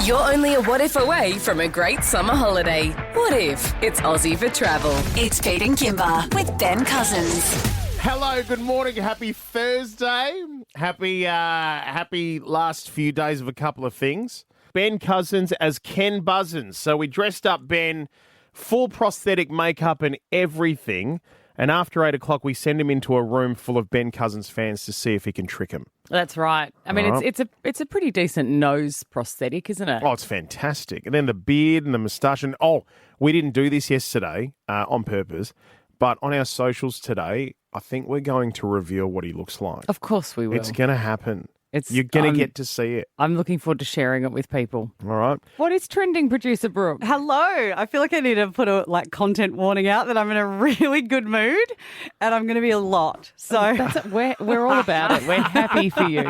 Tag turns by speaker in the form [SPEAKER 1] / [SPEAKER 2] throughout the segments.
[SPEAKER 1] You're only a what if away from a great summer holiday. What if it's Aussie for travel?
[SPEAKER 2] It's Pete and Kimber with Ben Cousins.
[SPEAKER 3] Hello, good morning. Happy Thursday. Happy last few days of a couple of things. Ben Cousins as Ken Buzzins. So we dressed up Ben, full prosthetic makeup and everything. And after 8 o'clock, we send him into a room full of Ben Cousins fans to see if he can trick him.
[SPEAKER 4] That's right. I mean, it's a pretty decent nose prosthetic, isn't it?
[SPEAKER 3] Oh, it's fantastic. And then the beard and the moustache. And we didn't do this yesterday on purpose, but on our socials today, I think we're going to reveal what he looks like.
[SPEAKER 4] Of course we will.
[SPEAKER 3] It's going to happen. You're going to get to see it.
[SPEAKER 4] I'm looking forward to sharing it with people.
[SPEAKER 3] All right.
[SPEAKER 4] What is trending, Producer Brooke?
[SPEAKER 5] Hello. I feel like I need to put a content warning out that I'm in a really good mood and I'm going to be a lot. So
[SPEAKER 4] We're all about it. We're happy for you.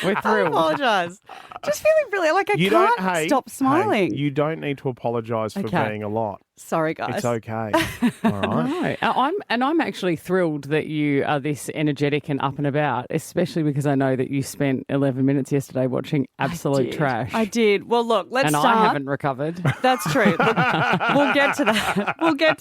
[SPEAKER 4] We're
[SPEAKER 5] I
[SPEAKER 4] thrilled.
[SPEAKER 5] apologise. Just feeling really like I can't stop smiling.
[SPEAKER 3] Hey, you don't need to apologise for being a lot.
[SPEAKER 5] Sorry, guys.
[SPEAKER 3] It's okay. All right.
[SPEAKER 4] No, I'm actually thrilled that you are this energetic and up and about, especially because I know that you spent 11 minutes yesterday watching absolute trash.
[SPEAKER 5] I did. Well, look, let's start.
[SPEAKER 4] And I haven't recovered.
[SPEAKER 5] That's true. Look, we'll get to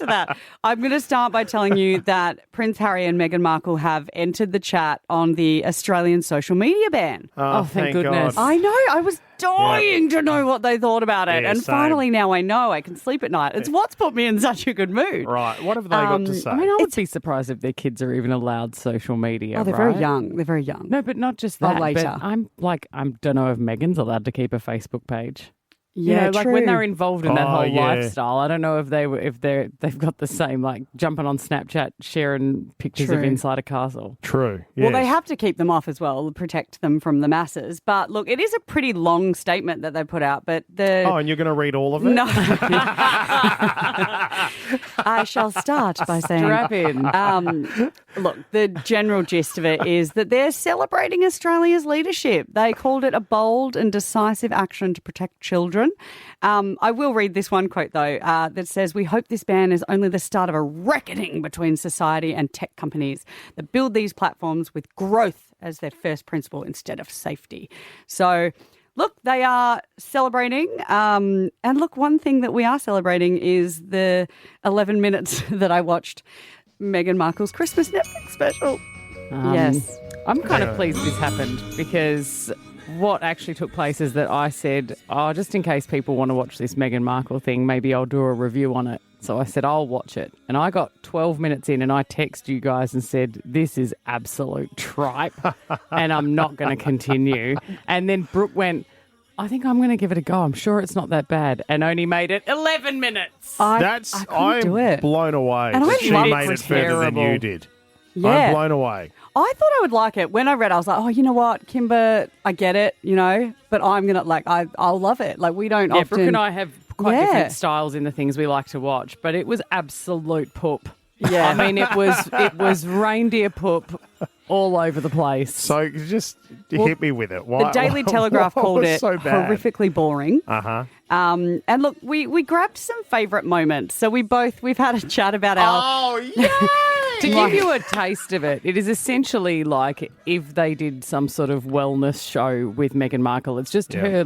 [SPEAKER 5] that. I'm going to start by telling you that Prince Harry and Meghan Markle have entered the chat on the Australian social media ban.
[SPEAKER 4] Oh, thank goodness.
[SPEAKER 5] I know. I was dying to know what they thought about it.
[SPEAKER 3] Yeah,
[SPEAKER 5] and
[SPEAKER 3] same.
[SPEAKER 5] finally now I know I can sleep at night. It's what's put me in such a good mood.
[SPEAKER 3] Right. What have they got to say?
[SPEAKER 4] I mean, I would be surprised if their kids are even allowed social media.
[SPEAKER 5] Oh, they're
[SPEAKER 4] right?
[SPEAKER 5] very young. They're very young.
[SPEAKER 4] No, but not just
[SPEAKER 5] Well,
[SPEAKER 4] that.
[SPEAKER 5] later.
[SPEAKER 4] But I don't know if Meghan's allowed to keep a Facebook page.
[SPEAKER 5] Yeah,
[SPEAKER 4] like
[SPEAKER 5] true.
[SPEAKER 4] when they're involved in that whole
[SPEAKER 3] yeah.
[SPEAKER 4] lifestyle, I don't know if they've got the same, like jumping on Snapchat, sharing pictures of
[SPEAKER 5] True.
[SPEAKER 4] inside a castle.
[SPEAKER 3] True.
[SPEAKER 5] Well,
[SPEAKER 3] yes.
[SPEAKER 5] they have to keep them off as well, protect them from the masses. But look, it is a pretty long statement that they put out. But
[SPEAKER 3] and you're going to read all of it?
[SPEAKER 5] No. I shall start by saying,
[SPEAKER 4] Strap in.
[SPEAKER 5] look, the general gist of it is that they're celebrating Australia's leadership. They called it a bold and decisive action to protect children. I will read this one quote, though, that says, "We hope this ban is only the start of a reckoning between society and tech companies that build these platforms with growth as their first principle instead of safety." So, look, they are celebrating. And look, one thing that we are celebrating is the 11 minutes that I watched Meghan Markle's Christmas Netflix special. Yes.
[SPEAKER 4] I'm kind of pleased this happened because what actually took place is that I said, just in case people want to watch this Meghan Markle thing, maybe I'll do a review on it. So I said, I'll watch it. And I got 12 minutes in and I texted you guys and said, this is absolute tripe and I'm not going to continue. And then Brooke went, I think I'm going to give it a go. I'm sure it's not that bad. And only made it 11 minutes.
[SPEAKER 5] I couldn't do it.
[SPEAKER 3] Blown away.
[SPEAKER 5] And I
[SPEAKER 3] she
[SPEAKER 5] loved
[SPEAKER 3] made it further than
[SPEAKER 4] terrible.
[SPEAKER 3] you did.
[SPEAKER 5] Yeah.
[SPEAKER 3] I'm blown away.
[SPEAKER 5] I thought I would like it. When I read, I was like, oh, you know what, Kimber, I get it, but I'm going to, I'll love it. Like, we don't often...
[SPEAKER 4] Brooke and I have quite different styles in the things we like to watch, but it was absolute poop.
[SPEAKER 5] Yeah.
[SPEAKER 4] I mean, it was reindeer poop all over the place.
[SPEAKER 3] So just hit me with it. Why,
[SPEAKER 5] The Daily Telegraph
[SPEAKER 3] why
[SPEAKER 5] called
[SPEAKER 3] was
[SPEAKER 5] it
[SPEAKER 3] so bad?
[SPEAKER 5] horrifically boring.
[SPEAKER 3] Uh-huh.
[SPEAKER 5] And look, we grabbed some favourite moments. So we've had a chat about our...
[SPEAKER 3] Oh, yeah!
[SPEAKER 4] To give you a taste of it, it is essentially like if they did some sort of wellness show with Meghan Markle. It's just her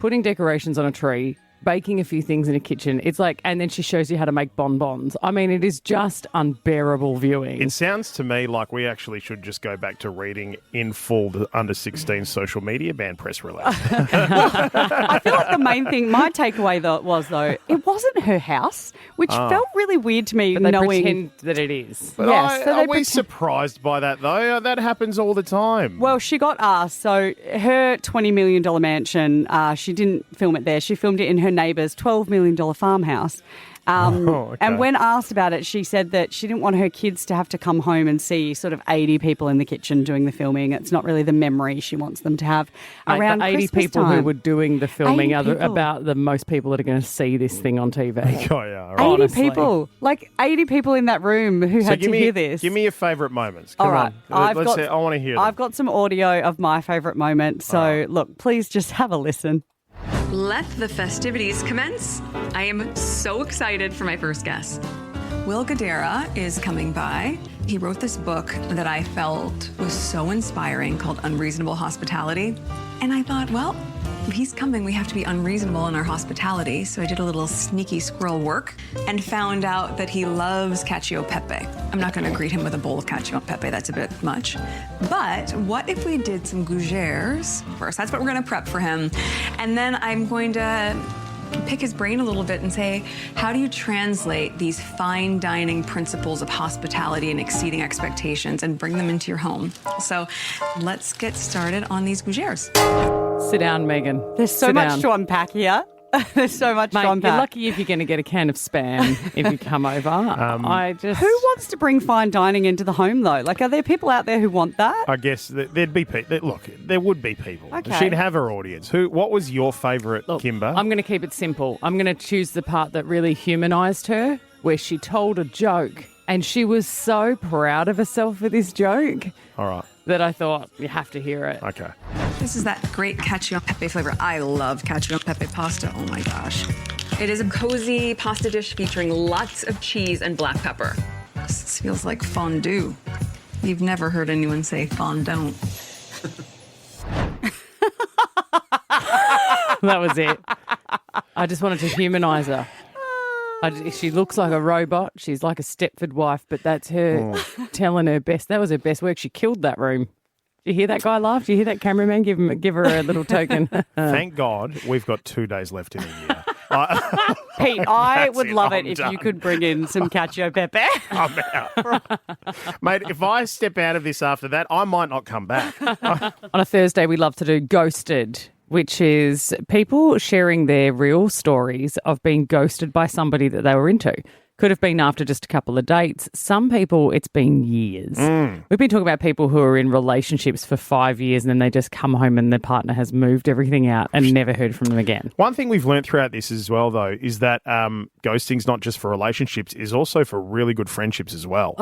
[SPEAKER 4] putting decorations on a tree, baking a few things in a kitchen. It's like, and then she shows you how to make bonbons. I mean, it is just unbearable viewing.
[SPEAKER 3] It sounds to me like we actually should just go back to reading in full the under-16 social media ban press release.
[SPEAKER 5] I feel like the main thing, my takeaway was it wasn't her house, which felt really weird to me.
[SPEAKER 4] But they
[SPEAKER 5] knowing
[SPEAKER 4] pretend that it is.
[SPEAKER 3] But
[SPEAKER 5] Yes, so they
[SPEAKER 3] are we surprised by that, though? That happens all the time.
[SPEAKER 5] Well, she got asked. So her $20 million mansion, she didn't film it there. She filmed it in her neighbour's $12 million farmhouse.
[SPEAKER 3] Okay.
[SPEAKER 5] And when asked about it, she said that she didn't want her kids to have to come home and see sort of 80 people in the kitchen doing the filming. It's not really the memory she wants them to have around
[SPEAKER 4] the 80
[SPEAKER 5] Christmas
[SPEAKER 4] people
[SPEAKER 5] time.
[SPEAKER 4] who were doing the filming
[SPEAKER 5] 80
[SPEAKER 4] are
[SPEAKER 5] people.
[SPEAKER 4] about the most people that are going to see this thing on TV.
[SPEAKER 3] Oh, yeah, right.
[SPEAKER 5] 80
[SPEAKER 4] honestly.
[SPEAKER 5] people, like 80 people in that room who had to hear this.
[SPEAKER 3] Give me your favourite moments. Come
[SPEAKER 5] All right.
[SPEAKER 3] on. I want to hear them.
[SPEAKER 5] I've got some audio of my favourite moment. So, look, please just have a listen.
[SPEAKER 6] Let the festivities commence. I am so excited for my first guest. Will Guidara is coming by. He wrote this book that I felt was so inspiring called Unreasonable Hospitality. And I thought, well, if he's coming, we have to be unreasonable in our hospitality. So I did a little sneaky squirrel work and found out that he loves cacio e pepe. I'm not going to greet him with a bowl of cacio e pepe. That's a bit much. But what if we did some gougères first? That's what we're going to prep for him. And then I'm going to pick his brain a little bit and say, how do you translate these fine dining principles of hospitality and exceeding expectations and bring them into your home? So let's get started on these gougères.
[SPEAKER 4] Sit down, Megan.
[SPEAKER 5] There's so
[SPEAKER 4] Sit
[SPEAKER 5] much
[SPEAKER 4] down.
[SPEAKER 5] to unpack here. There's so much
[SPEAKER 4] Mate,
[SPEAKER 5] to unpack.
[SPEAKER 4] you're lucky if you're going to get a can of Spam if you come over.
[SPEAKER 5] Who wants to bring fine dining into the home, though? Like, are there people out there who want that?
[SPEAKER 3] I guess there'd be people. Look, there would be people.
[SPEAKER 5] Okay.
[SPEAKER 3] She'd have her audience. What was your favourite, Kimber?
[SPEAKER 4] I'm going to keep it simple. I'm going to choose the part that really humanised her, where she told a joke, and she was so proud of herself for this joke
[SPEAKER 3] All right.
[SPEAKER 4] that I thought, you have to hear it.
[SPEAKER 3] Okay.
[SPEAKER 6] This is that great cacio e pepe flavor. I love cacio e pepe pasta. Oh my gosh. It is a cozy pasta dish featuring lots of cheese and black pepper. This feels like fondue. You've never heard anyone say fondant.
[SPEAKER 4] That was it. I just wanted to humanise her. She looks like a robot. She's like a Stepford wife, but that's her telling her best. That was her best work. She killed that room. Did you hear that guy laugh? Did you hear that cameraman give her a little token?
[SPEAKER 3] Thank God we've got 2 days left in the year.
[SPEAKER 5] Pete, I
[SPEAKER 3] That's
[SPEAKER 5] would
[SPEAKER 3] it,
[SPEAKER 5] love
[SPEAKER 3] I'm
[SPEAKER 5] it if
[SPEAKER 3] done.
[SPEAKER 5] you could bring in some cacio e pepe.
[SPEAKER 3] I'm out. Mate, if I step out of this after that, I might not come back.
[SPEAKER 4] On a Thursday, we love to do Ghosted, which is people sharing their real stories of being ghosted by somebody that they were into. Could have been after just a couple of dates. Some people, it's been years. We've been talking about people who are in relationships for 5 years and then they just come home and their partner has moved everything out and never heard from them again.
[SPEAKER 3] One thing we've learned throughout this as well, though, is that ghosting's not just for relationships, is also for really good friendships as well.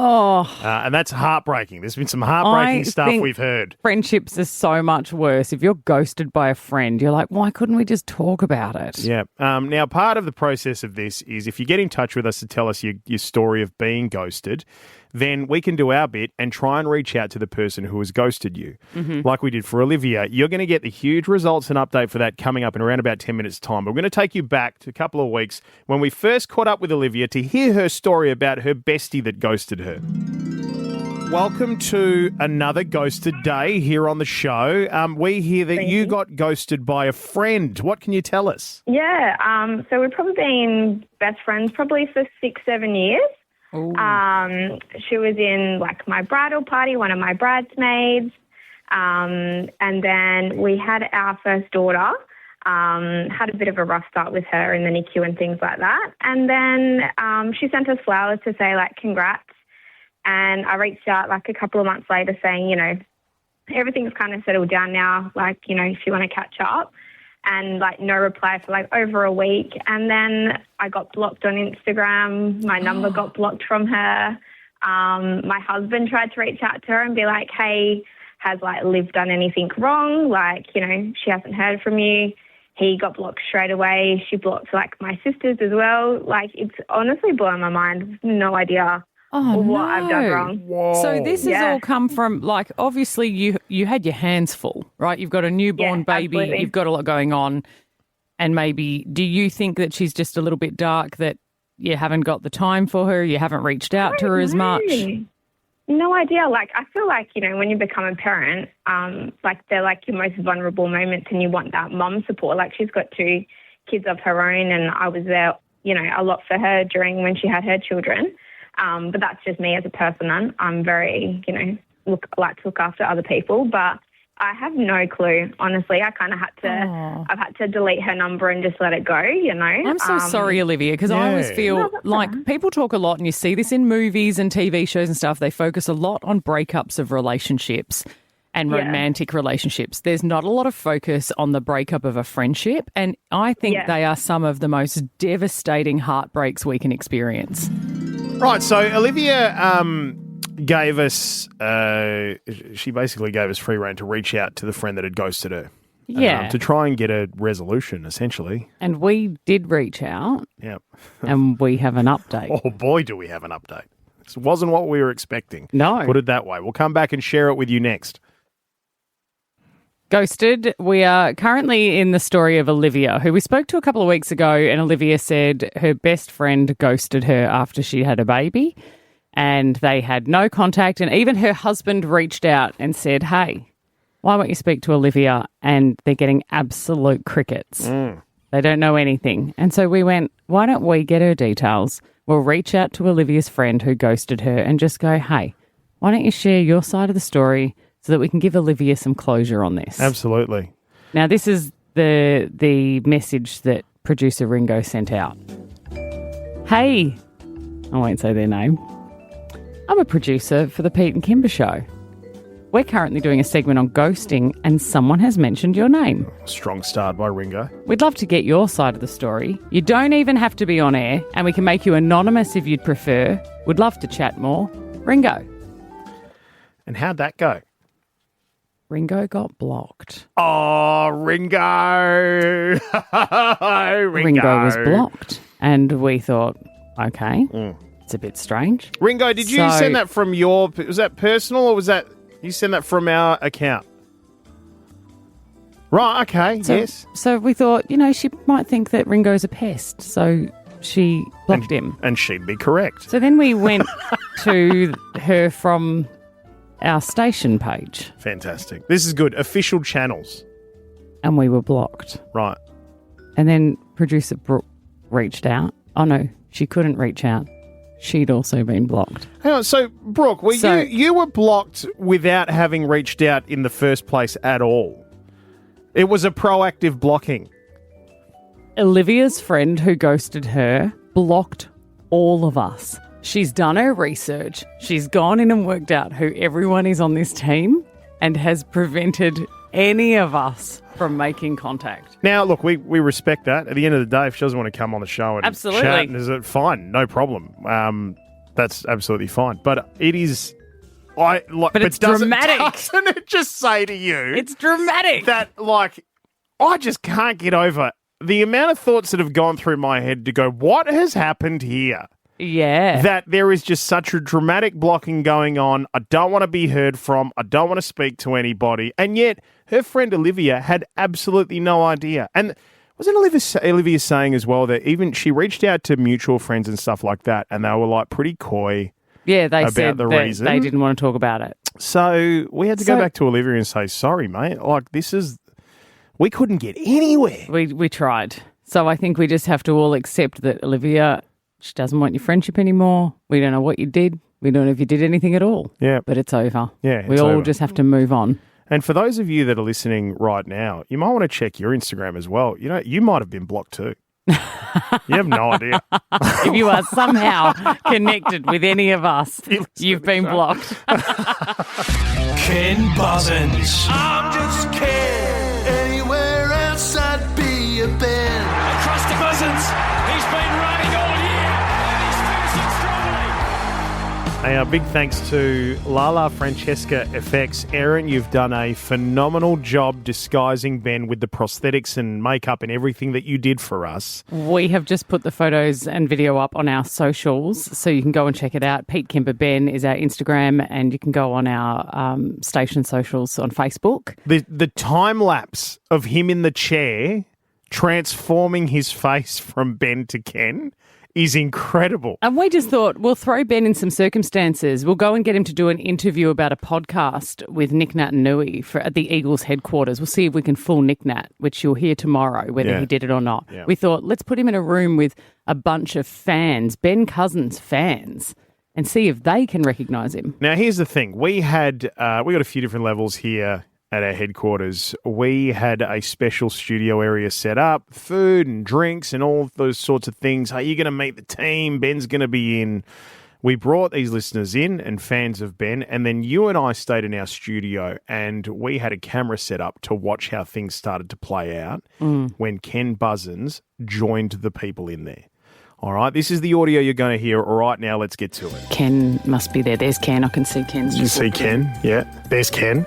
[SPEAKER 3] And that's heartbreaking. There's been some heartbreaking
[SPEAKER 4] I
[SPEAKER 3] stuff
[SPEAKER 4] think
[SPEAKER 3] we've heard.
[SPEAKER 4] Friendships are so much worse. If you're ghosted by a friend, you're like, why couldn't we just talk about it?
[SPEAKER 3] Yeah. Now, part of the process of this is if you get in touch with us to tell us your story of being ghosted, then we can do our bit and try and reach out to the person who has ghosted you. Like we did for Olivia. You're going to get the huge results and update for that coming up in around about 10 minutes' time. But we're going to take you back to a couple of weeks when we first caught up with Olivia to hear her story about her bestie that ghosted her. Welcome to another ghosted day here on the show. We hear that you got ghosted by a friend. What can you tell us?
[SPEAKER 7] Yeah, so we've probably been best friends probably for 6-7 years. She was in like my bridal party, one of my bridesmaids, and then we had our first daughter. Had a bit of a rough start with her in the NICU and things like that. And then she sent us flowers to say like congrats. And I reached out like a couple of months later saying, you know, everything's kind of settled down now, like, you know, if you want to catch up. And like no reply for like over a week. And then I got blocked on Instagram. My number got blocked from her. My husband tried to reach out to her and be like, hey, has like Liv done anything wrong? Like, you know, she hasn't heard from you. He got blocked straight away. She blocked like my sisters as well. Like it's honestly blowing my mind. No idea. What I've done wrong.
[SPEAKER 3] Whoa.
[SPEAKER 4] So this has all come from, like, obviously you had your hands full, right? You've got a newborn
[SPEAKER 7] Yeah,
[SPEAKER 4] baby.
[SPEAKER 7] absolutely.
[SPEAKER 4] You've got a lot going on. And maybe, do you think that she's just a little bit dark, that you haven't got the time for her, you haven't reached out to her as much?
[SPEAKER 7] No idea. Like, I feel like, you know, when you become a parent, like they're like your most vulnerable moments and you want that mum support. Like she's got 2 kids of her own and I was there, you know, a lot for her during when she had her children. But that's just me as a person. I'm very, you know, like to look after other people, but I have no clue. Honestly, I kind of I've had to delete her number and just let it go, you know.
[SPEAKER 4] I'm so sorry, Olivia, because I always feel like people talk a lot, and you see this in movies and TV shows and stuff. They focus a lot on breakups of relationships and romantic relationships. There's not a lot of focus on the breakup of a friendship, and I think they are some of the most devastating heartbreaks we can experience.
[SPEAKER 3] Right, so Olivia gave us, she basically gave us free rein to reach out to the friend that had ghosted her.
[SPEAKER 4] Yeah.
[SPEAKER 3] to try and get a resolution, essentially.
[SPEAKER 4] And we did reach out
[SPEAKER 3] Yep.
[SPEAKER 4] and we have an update.
[SPEAKER 3] Oh, boy, do we have an update. This wasn't what we were expecting.
[SPEAKER 4] No.
[SPEAKER 3] Put it that way. We'll come back and share it with you next.
[SPEAKER 4] Ghosted. We are currently in the story of Olivia, who we spoke to a couple of weeks ago, and Olivia said her best friend ghosted her after she had a baby and they had no contact, and even her husband reached out and said, hey, why won't you speak to Olivia? And they're getting absolute crickets. They don't know anything. And so we went, why don't we get her details? We'll reach out to Olivia's friend who ghosted her and just go, hey, why don't you share your side of the story so that we can give Olivia some closure on this?
[SPEAKER 3] Absolutely.
[SPEAKER 4] Now, this is the message that producer Ringo sent out. Hey, I won't say their name. I'm a producer for the Pete and Kimber Show. We're currently doing a segment on ghosting and someone has mentioned your name.
[SPEAKER 3] Strong start by Ringo.
[SPEAKER 4] We'd love to get your side of the story. You don't even have to be on air, and we can make you anonymous if you'd prefer. We'd love to chat more. Ringo.
[SPEAKER 3] And how'd that go?
[SPEAKER 4] Ringo got blocked.
[SPEAKER 3] Oh, Ringo.
[SPEAKER 4] Ringo was blocked. And we thought, okay, it's a bit strange.
[SPEAKER 3] Ringo, did you
[SPEAKER 4] So-
[SPEAKER 3] send that from was that personal or was that, you sent that from our account? Right, okay, yes.
[SPEAKER 4] So we thought, she might think that Ringo's a pest. So she blocked him.
[SPEAKER 3] And she'd be correct.
[SPEAKER 4] So then we went to her from our station page
[SPEAKER 3] Fantastic. This is good. Official channels.
[SPEAKER 4] and we were blocked.
[SPEAKER 3] Right.
[SPEAKER 4] And then producer Brooke reached out. Oh, no, she couldn't reach out. She'd also been blocked.
[SPEAKER 3] Hang on, so Brooke, you were blocked without having reached out in the first place at all. It was a proactive blocking.
[SPEAKER 4] Olivia's friend who ghosted her blocked all of us. She's done her research. She's gone in and worked out who everyone is on this team and has prevented any of us from making contact.
[SPEAKER 3] Now, look, we respect that. At the end of the day, if she doesn't want to come on the show and
[SPEAKER 4] Absolutely.
[SPEAKER 3] chat, is it fine? No problem. That's absolutely fine. But it is... But
[SPEAKER 4] it's
[SPEAKER 3] doesn't,
[SPEAKER 4] dramatic.
[SPEAKER 3] Doesn't it just say to you...
[SPEAKER 4] It's dramatic.
[SPEAKER 3] that, I just can't get over the amount of thoughts that have gone through my head to go, what has happened here?
[SPEAKER 4] Yeah.
[SPEAKER 3] That there is just such a dramatic blocking going on. I don't want to be heard from. I don't want to speak to anybody. And yet her friend Olivia had absolutely no idea. And wasn't Olivia saying as well that even she reached out to mutual friends and stuff like that, and they were pretty coy.
[SPEAKER 4] Yeah, they
[SPEAKER 3] about
[SPEAKER 4] said
[SPEAKER 3] the
[SPEAKER 4] that
[SPEAKER 3] reason.
[SPEAKER 4] they didn't want to talk about it.
[SPEAKER 3] So we had to go back to Olivia and say, sorry, mate. We couldn't get anywhere.
[SPEAKER 4] We tried. So I think we just have to all accept that Olivia, she doesn't want your friendship anymore. We don't know what you did. We don't know if you did anything at all.
[SPEAKER 3] Yeah.
[SPEAKER 4] But it's over.
[SPEAKER 3] Yeah,
[SPEAKER 4] We
[SPEAKER 3] it's
[SPEAKER 4] all
[SPEAKER 3] over.
[SPEAKER 4] just have to move on.
[SPEAKER 3] And for those of you that are listening right now, you might want to check your Instagram as well. You might have been blocked too. You have no idea.
[SPEAKER 4] If you are somehow connected with any of us, you've been blocked.
[SPEAKER 8] Ken Buzzins. I'm just Ken. Anywhere else I'd be a Ben. Across to Buzzins. He's been running all year. And he's finishing strongly.
[SPEAKER 3] A big thanks to Lala Francesca FX. Erin, you've done a phenomenal job disguising Ben with the prosthetics and makeup and everything that you did for us.
[SPEAKER 4] We have just put the photos and video up on our socials, so you can go and check it out. Pete Kimber Ben is our Instagram, and you can go on our station socials on Facebook.
[SPEAKER 3] The time lapse of him in the chair transforming his face from Ben to Ken is incredible.
[SPEAKER 4] And we just thought, we'll throw Ben in some circumstances. We'll go and get him to do an interview about a podcast with Nick Nat and Nui at the Eagles headquarters. We'll see if we can fool Nick Nat, which you'll hear tomorrow, whether he did it or not.
[SPEAKER 3] Yeah.
[SPEAKER 4] We thought, let's put him in a room with a bunch of fans, Ben Cousins fans, and see if they can recognise him.
[SPEAKER 3] Now, here's the thing. We got a few different levels here at our headquarters. We had a special studio area set up, food and drinks and all those sorts of things. Hey, you're going to meet the team. Ben's going to be in. We brought these listeners in and fans of Ben, and then you and I stayed in our studio and we had a camera set up to watch how things started to play out when Ken Buzzins joined the people in there. All right, this is the audio you're going to hear. All right, now let's get to it.
[SPEAKER 4] Ken must be there. There's Ken. I can see Ken's
[SPEAKER 3] You
[SPEAKER 4] just
[SPEAKER 3] see
[SPEAKER 4] walked in.
[SPEAKER 3] Ken? Yeah, there's Ken.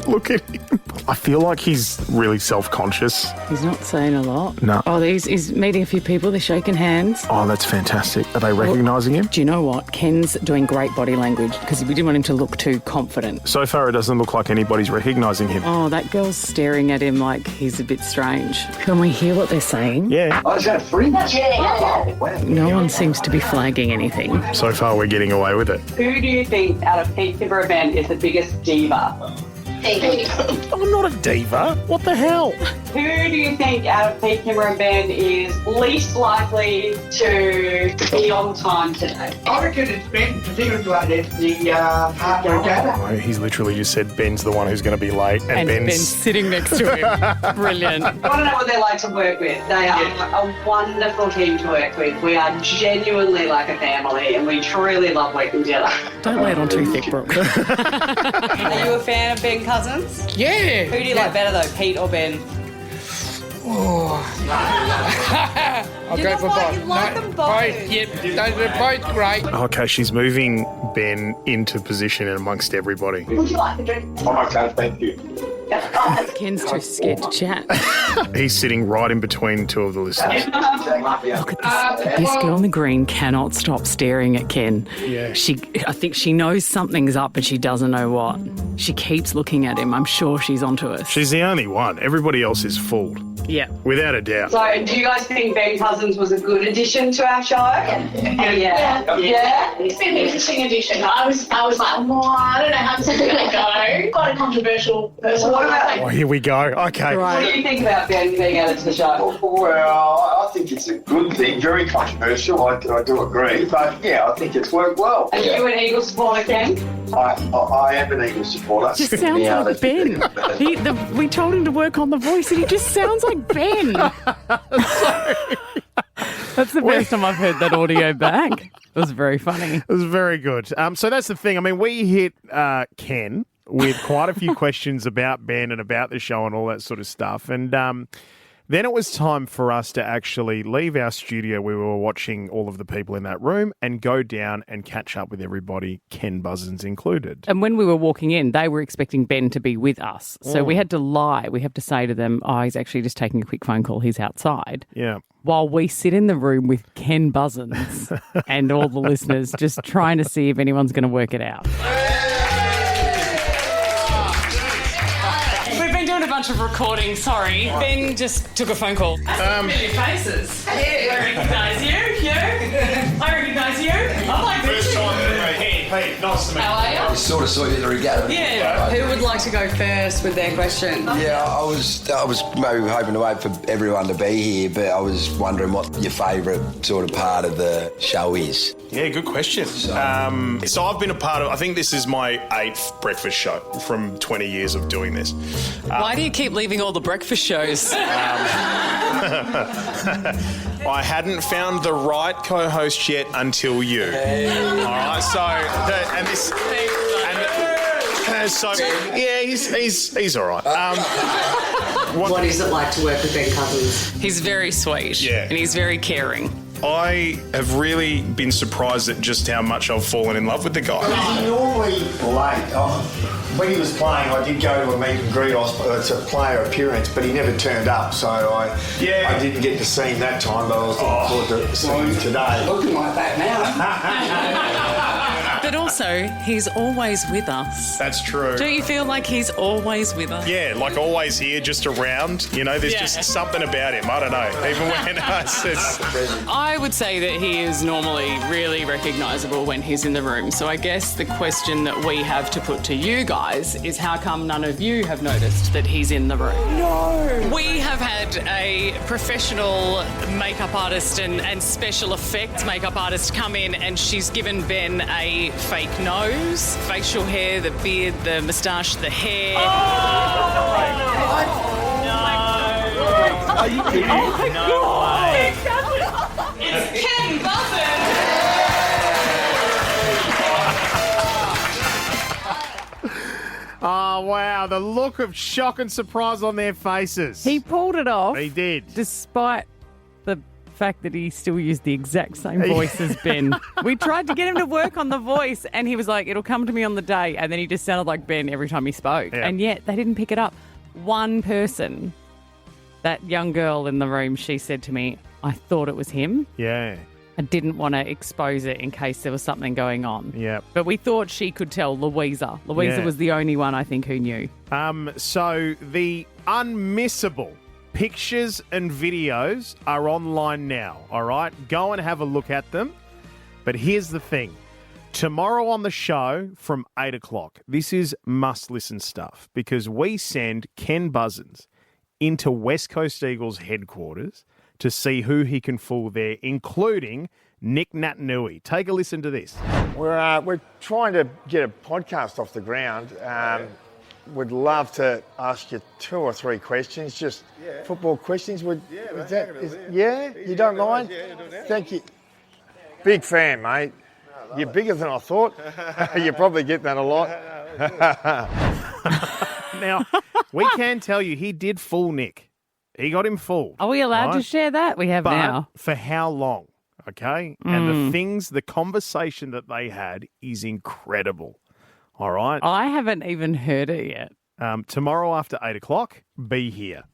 [SPEAKER 9] Look at him. I feel like he's really self-conscious.
[SPEAKER 4] He's not saying a lot.
[SPEAKER 9] No.
[SPEAKER 4] Oh, he's meeting a few people. They're shaking hands.
[SPEAKER 9] Oh, that's fantastic. Are they recognising him?
[SPEAKER 4] Do you know what? Ken's doing great body language because we didn't want him to look too confident.
[SPEAKER 9] So far, it doesn't look like anybody's recognising him.
[SPEAKER 4] Oh, that girl's staring at him like he's a bit strange. Can we hear what they're saying?
[SPEAKER 9] Yeah.
[SPEAKER 10] Oh, is that free?
[SPEAKER 4] No one seems to be flagging anything.
[SPEAKER 9] So far, we're getting away with it.
[SPEAKER 11] Who do you think out of Pete Timber and Ben is the biggest diva?
[SPEAKER 9] I'm not a diva. What the hell?
[SPEAKER 11] Who do you think out of Pete Timber and Ben is least likely to be on time today?
[SPEAKER 10] I reckon it's Ben, particularly like the hard go.
[SPEAKER 9] Oh, he's literally just said Ben's the one who's going to be late, and Ben's
[SPEAKER 4] sitting next to him. Brilliant.
[SPEAKER 11] I want to know what they're like to work with. They are a wonderful team to work with. We are genuinely like a family and we truly love working together.
[SPEAKER 4] Don't lay it on too thick, Brooke.
[SPEAKER 5] Are you a fan of Ben Cousins?
[SPEAKER 10] Yeah.
[SPEAKER 5] Who do you like better though, Pete or Ben?
[SPEAKER 10] I'll
[SPEAKER 5] You
[SPEAKER 10] go
[SPEAKER 5] love
[SPEAKER 10] for
[SPEAKER 5] both-
[SPEAKER 10] both.
[SPEAKER 5] you like them both.
[SPEAKER 10] Yep, they're both great.
[SPEAKER 9] Okay, she's moving Ben into position amongst everybody.
[SPEAKER 11] Would you like a drink?
[SPEAKER 10] I'm okay, thank you.
[SPEAKER 4] Ken's too scared to chat.
[SPEAKER 9] He's sitting right in between two of the listeners.
[SPEAKER 4] Look at this. This girl in the green cannot stop staring at Ken.
[SPEAKER 9] Yeah.
[SPEAKER 4] I think she knows something's up, but she doesn't know what. She keeps looking at him. I'm sure she's onto us.
[SPEAKER 9] She's the only one. Everybody else is fooled.
[SPEAKER 4] Yeah.
[SPEAKER 9] Without a doubt.
[SPEAKER 11] So, do you guys think Ben Cousins was a good addition to our show? Yeah.
[SPEAKER 12] It's been an interesting addition. I was like, I don't know how this is going to go. Quite a controversial person.
[SPEAKER 9] Oh, here we go. Okay.
[SPEAKER 11] What do you think about Ben being added to the show?
[SPEAKER 10] Well, I think it's a good thing, very controversial, I do agree, but yeah, I think it's worked well.
[SPEAKER 11] Are you an Eagles supporter, Ken?
[SPEAKER 10] I am an Eagles supporter.
[SPEAKER 4] Just sounds like Ben. We told him to work on the voice and he just sounds like Ben. That's the first time I've heard that audio back. It was very funny.
[SPEAKER 3] It was very good. So that's the thing. I mean, we hit Ken with quite a few questions about Ben and about the show and all that sort of stuff. And then it was time for us to actually leave our studio. We were watching all of the people in that room and go down and catch up with everybody, Ken Buzzins included.
[SPEAKER 4] And when we were walking in, they were expecting Ben to be with us. So we had to lie. We have to say to them, oh, he's actually just taking a quick phone call. He's outside.
[SPEAKER 3] Yeah.
[SPEAKER 4] While we sit in the room with Ken Buzzins and all the listeners just trying to see if anyone's going to work it out. We've been doing a bunch of recording, sorry. Ben just took a phone call. Familiar faces. Yeah. I recognise you. You? I recognise you. I'm like,
[SPEAKER 9] First time. Hey, nice to meet you.
[SPEAKER 4] how are you?
[SPEAKER 13] I sort of saw you at the regatta.
[SPEAKER 4] Yeah.
[SPEAKER 11] Who would like to go first with their question?
[SPEAKER 13] Yeah, I was maybe hoping to wait for everyone to be here, but I was wondering what your favourite sort of part of the show is.
[SPEAKER 9] Yeah, good question. So I've been a part of, I think this is my 8th breakfast show from 20 years of doing this.
[SPEAKER 1] Why do you keep leaving all the breakfast shows?
[SPEAKER 9] I hadn't found the right co-host yet until you. All right, he's all right.
[SPEAKER 11] What is it like to work with Ben Cousins?
[SPEAKER 1] He's very sweet.
[SPEAKER 9] Yeah.
[SPEAKER 1] And he's very caring.
[SPEAKER 9] I have really been surprised at just how much I've fallen in love with the guy.
[SPEAKER 10] He's normally late. When he was playing, I did go to a meet and greet. It's a player appearance, but he never turned up, so I didn't get to see him that time, but I was looking forward to seeing him today.
[SPEAKER 11] Looking like that now.
[SPEAKER 1] But also, he's always with us.
[SPEAKER 9] That's true.
[SPEAKER 1] Don't you feel like he's always with us?
[SPEAKER 9] Yeah, like always here, just around. You know, there's just something about him. I don't know. Even when
[SPEAKER 1] I would say that he is normally really recognisable when he's in the room. So I guess the question that we have to put to you guys is how come none of you have noticed that he's in the room? No. We have had a professional makeup artist and special effects makeup artist come in and she's given Ben a fake nose, facial hair, the beard, the moustache, the hair.
[SPEAKER 10] Are you kidding?
[SPEAKER 1] Oh my God! It's Ken Buzzin!
[SPEAKER 3] Oh, wow. The look of shock and surprise on their faces.
[SPEAKER 4] He pulled it off.
[SPEAKER 3] He did.
[SPEAKER 4] Despite the fact that he still used the exact same voice as Ben. We tried to get him to work on the voice, and he was like, it'll come to me on the day, and then he just sounded like Ben every time he spoke.
[SPEAKER 3] Yeah.
[SPEAKER 4] And yet they didn't pick it up. One person, that young girl in the room, she said to me, I thought it was him.
[SPEAKER 3] Yeah.
[SPEAKER 4] I didn't want to expose it in case there was something going on.
[SPEAKER 3] Yeah.
[SPEAKER 4] But we thought she could tell Louisa. Louisa
[SPEAKER 3] Yeah.
[SPEAKER 4] was the only one, I think, who knew.
[SPEAKER 3] So the unmissable pictures and videos are online now, all right? Go and have a look at them. But here's the thing. Tomorrow on the show from 8 o'clock, this is must-listen stuff because we send Ken Buzzins into West Coast Eagles headquarters to see who he can fool there, including Nick Natanui. Take a listen to this.
[SPEAKER 10] We're trying to get a podcast off the ground. Would love to ask you 2 or 3 questions, just football questions. You don't mind? Thank you. Big fan, mate. You're bigger than I thought. You probably get that a lot.
[SPEAKER 3] Now, we can tell you he did fool Nick. He got him fooled.
[SPEAKER 4] Are we allowed to share that? We have
[SPEAKER 3] but
[SPEAKER 4] now.
[SPEAKER 3] For how long? Okay? And the conversation that they had is incredible. All right?
[SPEAKER 4] I haven't even heard it yet.
[SPEAKER 3] Tomorrow after 8 o'clock, be here.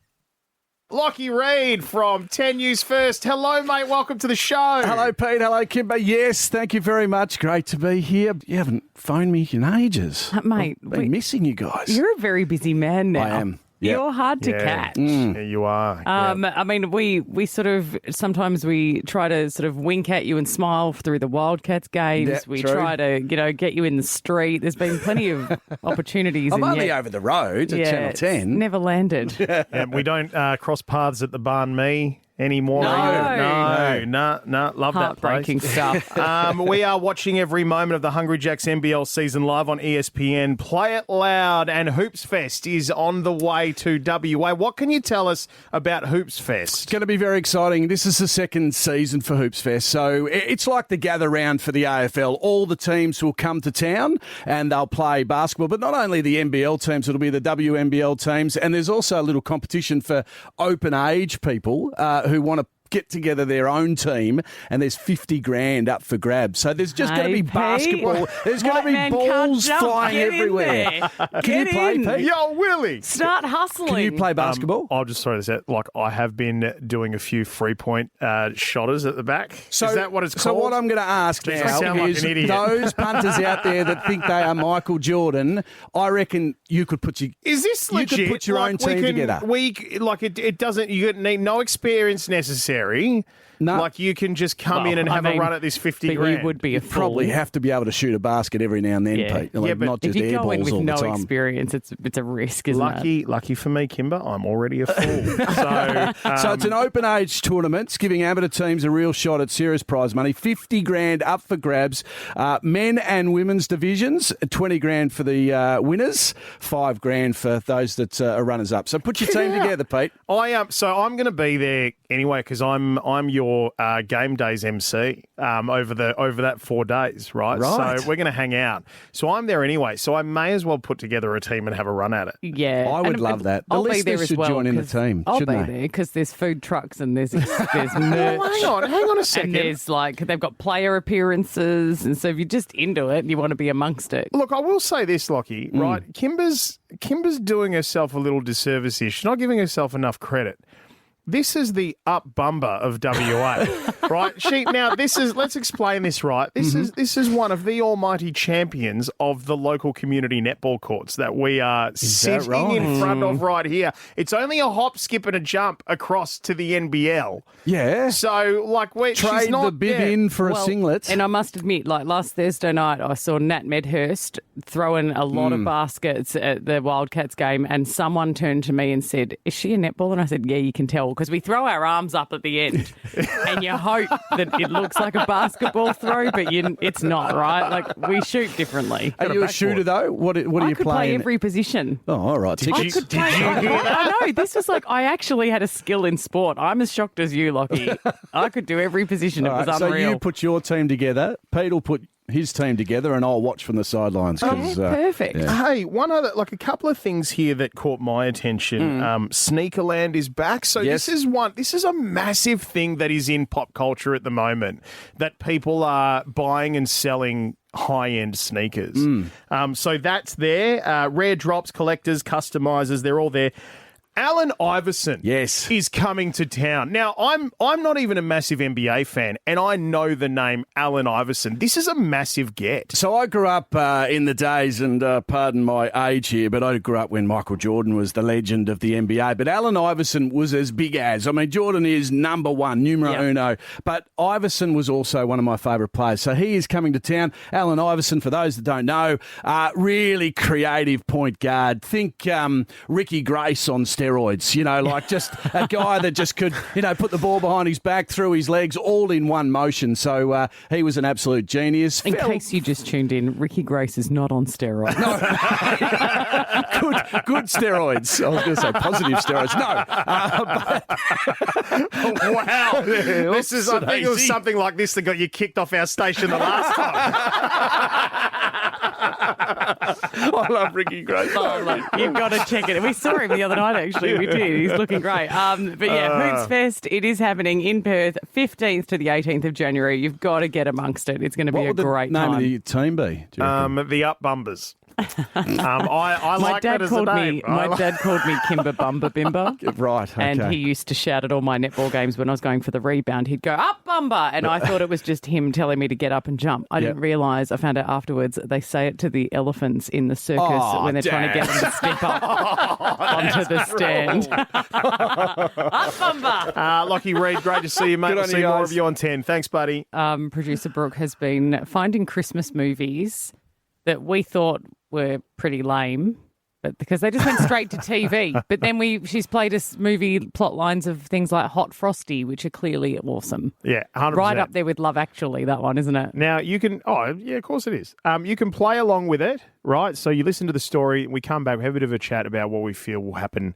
[SPEAKER 3] Lockie Reid from 10 News First. Hello, mate. Welcome to the show.
[SPEAKER 14] Hello, Pete. Hello, Kimber. Yes, thank you very much. Great to be here. You haven't phoned me in ages.
[SPEAKER 4] Mate,
[SPEAKER 14] I've been missing you guys.
[SPEAKER 4] You're a very busy man now.
[SPEAKER 14] I am. Yep.
[SPEAKER 4] You're hard to catch.
[SPEAKER 3] Yeah, you are.
[SPEAKER 4] I mean, we sort of, sometimes we try to sort of wink at you and smile through the Wildcats games.
[SPEAKER 14] Yeah,
[SPEAKER 4] we
[SPEAKER 14] true.
[SPEAKER 4] try to, get you in the street. There's been plenty of opportunities.
[SPEAKER 14] I'm
[SPEAKER 4] and
[SPEAKER 14] only
[SPEAKER 4] yet-
[SPEAKER 14] over the road at
[SPEAKER 4] Yeah,
[SPEAKER 14] Channel
[SPEAKER 4] it's
[SPEAKER 14] 10.
[SPEAKER 4] never landed.
[SPEAKER 3] And we don't cross paths at the Barn Me anymore.
[SPEAKER 4] No.
[SPEAKER 3] either. No. Love that place.
[SPEAKER 4] Heartbreaking stuff.
[SPEAKER 3] We are watching every moment of the Hungry Jacks NBL season live on ESPN. Play it loud, and Hoops Fest is on the way to WA. What can you tell us about Hoops Fest?
[SPEAKER 14] It's going to be very exciting. This is the second season for Hoops Fest, so it's like the gather round for the AFL. All the teams will come to town and they'll play basketball, but not only the NBL teams, it'll be the WNBL teams, and there's also a little competition for open age people who want to get together their own team, and there's 50 grand up for grabs. So there's just going to be
[SPEAKER 4] Pete.
[SPEAKER 14] basketball. There's going to be
[SPEAKER 4] Man
[SPEAKER 14] balls
[SPEAKER 4] can't jump.
[SPEAKER 14] flying
[SPEAKER 4] Get in
[SPEAKER 14] everywhere.
[SPEAKER 4] there.
[SPEAKER 14] Can you play,
[SPEAKER 4] in.
[SPEAKER 14] Pete?
[SPEAKER 3] Yo, Willie!
[SPEAKER 4] Start hustling.
[SPEAKER 14] Can you play basketball?
[SPEAKER 3] I'll just throw this out. Like, I have been doing a few 3-point shotters at the back. Is that what it's called?
[SPEAKER 14] So what I'm going to ask
[SPEAKER 3] Jeez, I
[SPEAKER 14] now
[SPEAKER 3] sound like
[SPEAKER 14] is
[SPEAKER 3] an idiot.
[SPEAKER 14] those punters out there that think they are Michael Jordan, I reckon you could put
[SPEAKER 3] Is this legit?
[SPEAKER 14] You could put your own team together.
[SPEAKER 3] It doesn't. You need no experience necessary.
[SPEAKER 14] No.
[SPEAKER 3] Like, you can just come
[SPEAKER 4] Well,
[SPEAKER 3] in and
[SPEAKER 4] I
[SPEAKER 3] have
[SPEAKER 4] mean,
[SPEAKER 3] a run at this 50
[SPEAKER 4] but
[SPEAKER 3] grand.
[SPEAKER 4] you would be a fool.
[SPEAKER 14] probably have to be able to shoot a basket every now and then,
[SPEAKER 4] Yeah.
[SPEAKER 14] Pete. Like,
[SPEAKER 3] Yeah, but
[SPEAKER 14] not
[SPEAKER 4] If
[SPEAKER 14] just
[SPEAKER 4] you
[SPEAKER 14] air
[SPEAKER 4] go in
[SPEAKER 14] balls
[SPEAKER 4] with
[SPEAKER 14] all
[SPEAKER 4] no
[SPEAKER 14] the time.
[SPEAKER 4] experience, it's a risk, isn't it?
[SPEAKER 3] Lucky for me, Kimber, I'm already a fool. So
[SPEAKER 14] So it's an open age tournament. It's giving amateur teams a real shot at serious prize money. 50 grand up for grabs. Men and women's divisions, 20 grand for the winners, 5 grand for those that are runners up. So put your team together, Pete.
[SPEAKER 3] So I'm going to be there anyway because I'm your game days MC over that 4 days, right?
[SPEAKER 14] Right.
[SPEAKER 3] So we're going to hang out. So I'm there anyway. So I may as well put together a team and have a run at it.
[SPEAKER 4] Yeah.
[SPEAKER 14] I would
[SPEAKER 4] And
[SPEAKER 14] love that. The
[SPEAKER 4] I'll be
[SPEAKER 14] listeners
[SPEAKER 4] there as
[SPEAKER 14] should
[SPEAKER 4] well,
[SPEAKER 14] join in the
[SPEAKER 4] 'cause
[SPEAKER 14] team,
[SPEAKER 4] I'll be
[SPEAKER 14] shouldn't they?
[SPEAKER 4] there because there's food trucks and there's merch.
[SPEAKER 3] Well, hang on a second.
[SPEAKER 4] And there's they've got player appearances, and so if you're just into it, you want to be amongst it.
[SPEAKER 3] Look, I will say this, Lockie, right? Kimber's doing herself a little disservice here. She's not giving herself enough credit. This is the up bumper of WA, right? Let's explain this, right? This is one of the almighty champions of the local community netball courts that we are sitting in front of right here. It's only a hop, skip, and a jump across to the NBL.
[SPEAKER 14] Yeah.
[SPEAKER 3] So, she's
[SPEAKER 14] Trade
[SPEAKER 3] not
[SPEAKER 14] the bib
[SPEAKER 3] yeah.
[SPEAKER 14] in for a singlet.
[SPEAKER 4] And I must admit, last Thursday night, I saw Nat Medhurst throwing a lot of baskets at the Wildcats game, and someone turned to me and said, "Is she a netballer?" And I said, "Yeah, you can tell." Because we throw our arms up at the end and you hope that it looks like a basketball throw, but it's not, right? Like, we shoot differently.
[SPEAKER 14] Are you a shooter, though? What are you
[SPEAKER 4] I could play
[SPEAKER 14] playing?
[SPEAKER 4] every position.
[SPEAKER 14] Oh, all right.
[SPEAKER 4] I could play. I know. This was I actually had a skill in sport. I'm as shocked as you, Lockie. I could do every position.
[SPEAKER 14] All
[SPEAKER 4] It was
[SPEAKER 14] right, so
[SPEAKER 4] unreal.
[SPEAKER 14] you put your team together. Pete will put his team together, and I'll watch from the sidelines.
[SPEAKER 4] Perfect.
[SPEAKER 3] Hey, a couple of things here that caught my attention. Sneakerland is back. So
[SPEAKER 14] Yes.
[SPEAKER 3] this is a massive thing that is in pop culture at the moment, that people are buying and selling high-end sneakers. So that's there. Rare drops, collectors, customizers, they're all there. Allen Iverson is coming to town. Now, I'm not even a massive NBA fan, and I know the name Allen Iverson. This is a massive get.
[SPEAKER 14] So I grew up in the days, and pardon my age here, but I grew up when Michael Jordan was the legend of the NBA. But Allen Iverson was as big as. I mean, Jordan is number one, numero uno. But Iverson was also one of my favourite players. So he is coming to town. Allen Iverson, for those that don't know, really creative point guard. Think Ricky Grace on steroids, like just a guy that just could, put the ball behind his back, through his legs, all in one motion. So he was an absolute genius.
[SPEAKER 4] In case you just tuned in, Ricky Grace is not on steroids.
[SPEAKER 14] Good steroids. I was going to say positive steroids. No.
[SPEAKER 3] Wow. I think it was something like this that got you kicked off our station the last time.
[SPEAKER 14] I love Ricky Grace.
[SPEAKER 4] You've got to check it. We saw him the other night, actually. We did. He's looking great. But yeah, Hoops Fest, it is happening in Perth, 15th to the 18th of January. You've got to get amongst it. It's going to be a great time.
[SPEAKER 14] What would the name of the team be?
[SPEAKER 3] The Up Bumbers. I like that as a name.
[SPEAKER 4] My dad called me Kimber Bumba Bimba.
[SPEAKER 14] Right, okay.
[SPEAKER 4] And he used to shout at all my netball games when I was going for the rebound. He'd go, "Up Bumba!" And I thought it was just him telling me to get up and jump. I didn't realise, I found out afterwards, they say it to the elephants in the circus when they're trying to get them to step up onto the stand. Up Bumba!
[SPEAKER 3] Lockie Reed, great to see you, mate.
[SPEAKER 14] Good
[SPEAKER 3] We'll
[SPEAKER 14] on
[SPEAKER 3] see
[SPEAKER 14] you
[SPEAKER 3] more
[SPEAKER 14] guys.
[SPEAKER 3] of you on 10. Thanks, buddy.
[SPEAKER 4] Producer Brooke has been finding Christmas movies that we thought were pretty lame, but because they just went straight to TV. But then she's played us movie plot lines of things like Hot Frosty, which are clearly awesome.
[SPEAKER 3] Yeah, 100%.
[SPEAKER 4] Right up there with Love Actually, that one, isn't it?
[SPEAKER 3] Now, you can... Oh, yeah, of course it is. You can play along with it, right? So you listen to the story, we come back, we have a bit of a chat about what we feel will happen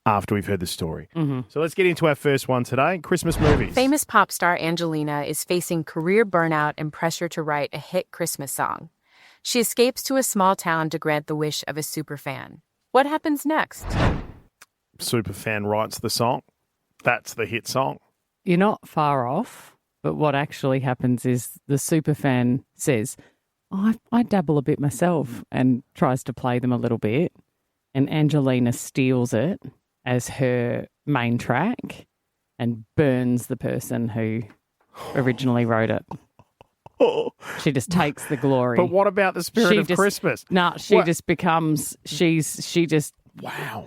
[SPEAKER 3] after we've heard the story. So let's get into our first one today, Christmas movies.
[SPEAKER 15] Famous pop star Angelina is facing career burnout and pressure to write a hit Christmas song. She escapes to a small town to grant the wish of a superfan. What happens next?
[SPEAKER 3] Superfan writes the song. That's the hit song.
[SPEAKER 4] You're not far off, but what actually happens is the superfan says, I dabble a bit myself, and tries to play them a little bit, and Angelina steals it as her main track and burns the person who originally wrote it. She just takes the glory.
[SPEAKER 3] But what about the spirit of Christmas?
[SPEAKER 4] She just becomes, she just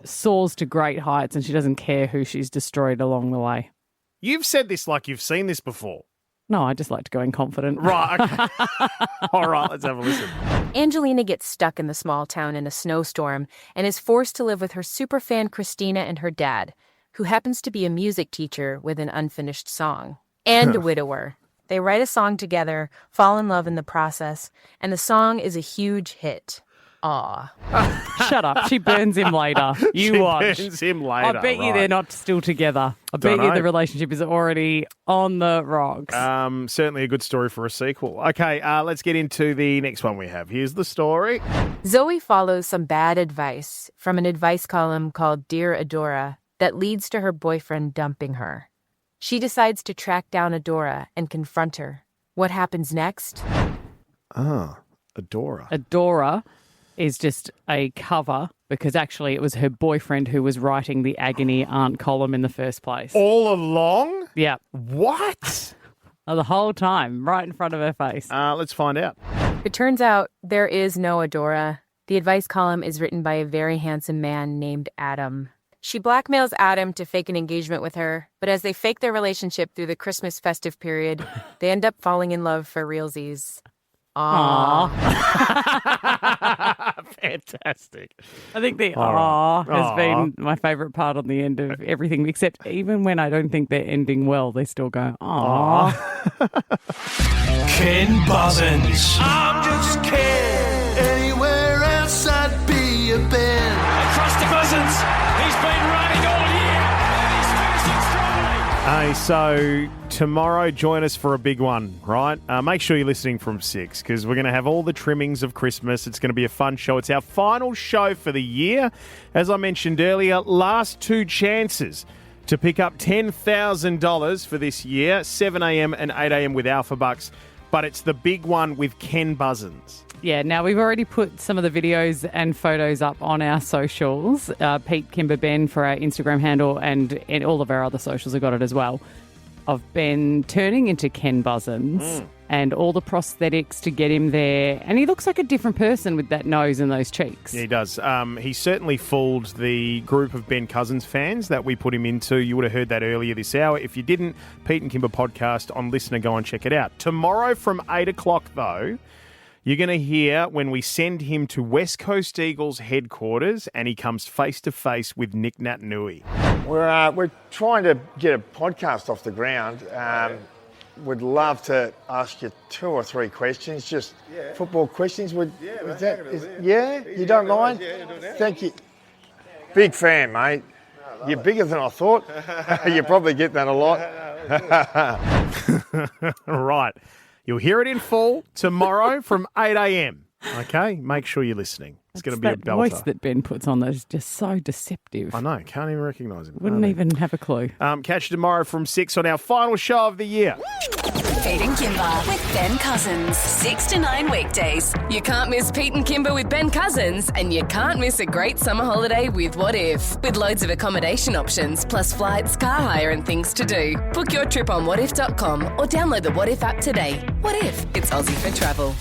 [SPEAKER 4] soars to great heights, and she doesn't care who she's destroyed along the way.
[SPEAKER 3] You've said this like you've seen this before.
[SPEAKER 4] No, I just like to go in confident.
[SPEAKER 3] Right, okay. All right, let's have a listen.
[SPEAKER 15] Angelina gets stuck in the small town in a snowstorm and is forced to live with her superfan Christina and her dad, who happens to be a music teacher with an unfinished song, and a widower. They write a song together, fall in love in the process, and the song is a huge hit. Aw.
[SPEAKER 4] Shut up. She burns him later. You watch.
[SPEAKER 3] She burns him later.
[SPEAKER 4] I bet you they're not still together. I bet you the relationship is already on the rocks.
[SPEAKER 3] Certainly a good story for a sequel. Okay, let's get into the next one we have. Here's the story.
[SPEAKER 15] Zoe follows some bad advice from an advice column called Dear Adora that leads to her boyfriend dumping her. She decides to track down Adora and confront her. What happens next?
[SPEAKER 3] Adora.
[SPEAKER 4] Adora is just a cover because actually it was her boyfriend who was writing the Agony Aunt column in the first place.
[SPEAKER 3] All along?
[SPEAKER 4] Yeah.
[SPEAKER 3] What?
[SPEAKER 4] The whole time, right in front of her face.
[SPEAKER 3] Let's find out.
[SPEAKER 15] It turns out there is no Adora. The advice column is written by a very handsome man named Adam. She blackmails Adam to fake an engagement with her, but as they fake their relationship through the Christmas festive period, they end up falling in love for realsies. Aww.
[SPEAKER 3] Fantastic.
[SPEAKER 4] I think the aww has been my favourite part on the end of everything, except even when I don't think they're ending well, they still go, aww.
[SPEAKER 8] Ken Buzzins. I'm just Ken. Anywhere else I'd be a Ben. Across to Buzzins. He's been running all year. And he's finishing strongly.
[SPEAKER 3] Hey, so tomorrow, join us for a big one, right? Make sure you're listening from 6 because we're going to have all the trimmings of Christmas. It's going to be a fun show. It's our final show for the year. As I mentioned earlier, last 2 chances to pick up $10,000 for this year, 7 a.m. and 8 a.m. with Alpha Bucks. But it's the big one with Ken Buzzins.
[SPEAKER 4] Yeah, now we've already put some of the videos and photos up on our socials. Pete, Kimber, Ben for our Instagram handle and all of our other socials have got it as well. Of Ben turning into Ken Buzzins and all the prosthetics to get him there. And he looks like a different person with that nose and those cheeks.
[SPEAKER 3] Yeah, he does. He certainly fooled the group of Ben Cousins fans that we put him into. You would have heard that earlier this hour. If you didn't, Pete and Kimber podcast on Listener, go and check it out. Tomorrow from 8 o'clock, though, you're going to hear when we send him to West Coast Eagles headquarters and he comes face-to-face with Nick Naitanui.
[SPEAKER 10] We're trying to get a podcast off the ground. Would love to ask you 2 or 3 questions, just football questions. You don't mind? Thank you. Big fan, mate. You're bigger than I thought. You probably get that a lot.
[SPEAKER 3] Right. You'll hear it in full tomorrow from 8 a.m. Okay? Make sure you're listening. It's going to be a belter.
[SPEAKER 4] That voice that Ben puts on is just so deceptive.
[SPEAKER 3] I know. Can't even recognise him.
[SPEAKER 4] Wouldn't even have a clue.
[SPEAKER 3] Catch you tomorrow from 6 on our final show of the year.
[SPEAKER 2] Pete and Kimber with Ben Cousins. 6 to 9 weekdays.
[SPEAKER 16] You can't miss Pete and Kimber with Ben Cousins, and you can't miss a great summer holiday with What If. With loads of accommodation options, plus flights, car hire and things to do. Book your trip on whatif.com or download the What If app today. What If? It's Aussie for travel.